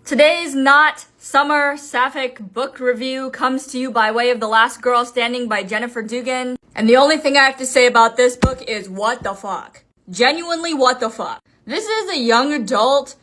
Today's not summer sapphic book review comes to you by way of The Last Girl Standing by Jennifer Dugan. And the only thing I have to say about this book is what the fuck. Genuinely, what the fuck. This is a young adult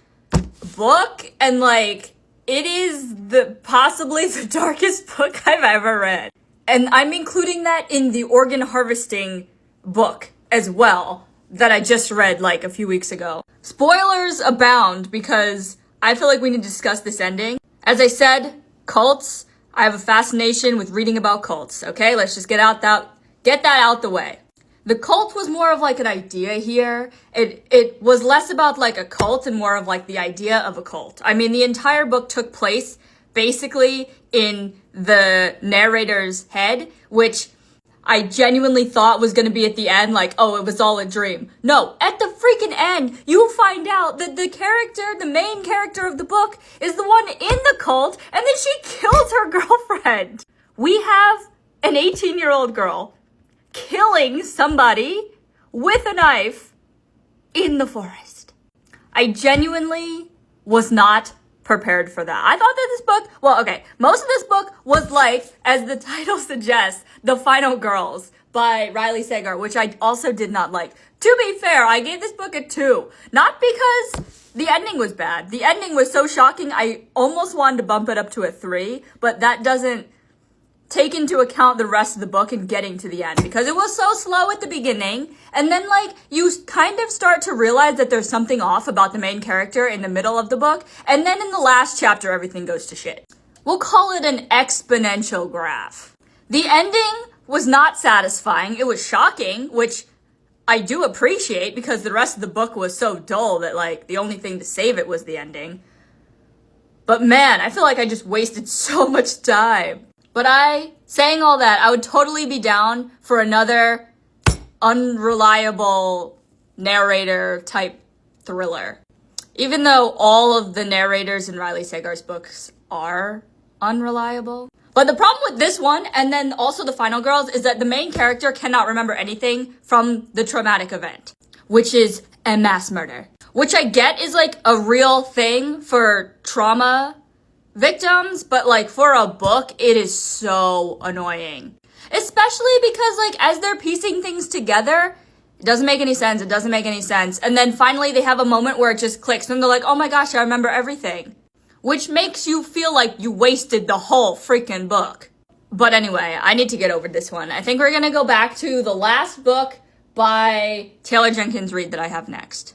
book, and it is possibly the darkest book I've ever read. And I'm including that in the organ harvesting book as well that I just read a few weeks ago. Spoilers abound because I feel like we need to discuss this ending. As I said, cults. I have a fascination with reading about cults, okay? Let's just get that out the way. The cult was more of an idea here. It was less about a cult and more of the idea of a cult. I mean, the entire book took place basically in the narrator's head, which I genuinely thought was going to be at the end, oh, it was all a dream. No, at the freaking end, you find out that the main character of the book, is the one in the cult, and then she kills her girlfriend. We have an 18-year-old girl killing somebody with a knife in the forest. I genuinely was not prepared for that. I thought that this book, most of this book was as the title suggests, The Final Girls by Riley Sager, which I also did not like. To be fair, I gave this book a 2. Not because the ending was bad. The ending was so shocking, I almost wanted to bump it up to a 3, but that doesn't take into account the rest of the book and getting to the end, because it was so slow at the beginning, and then you kind of start to realize that there's something off about the main character in the middle of the book, and then in the last chapter everything goes to shit. We'll call it an exponential graph. The ending was not satisfying. It was shocking, which I do appreciate because the rest of the book was so dull that the only thing to save it was the ending. But man, I feel like I just wasted so much time. But saying all that, I would totally be down for another unreliable narrator type thriller. Even though all of the narrators in Riley Sager's books are unreliable. But the problem with this one, and then also The Final Girls, is that the main character cannot remember anything from the traumatic event, which is a mass murder. Which I get is a real thing for trauma victims, but for a book, it is so annoying. Especially because as they're piecing things together, it doesn't make any sense, and then finally they have a moment where it just clicks, and they're like, oh my gosh, I remember everything. Which makes you feel like you wasted the whole freaking book. But anyway, I need to get over this one. I think we're gonna go back to the last book by Taylor Jenkins Reid that I have next.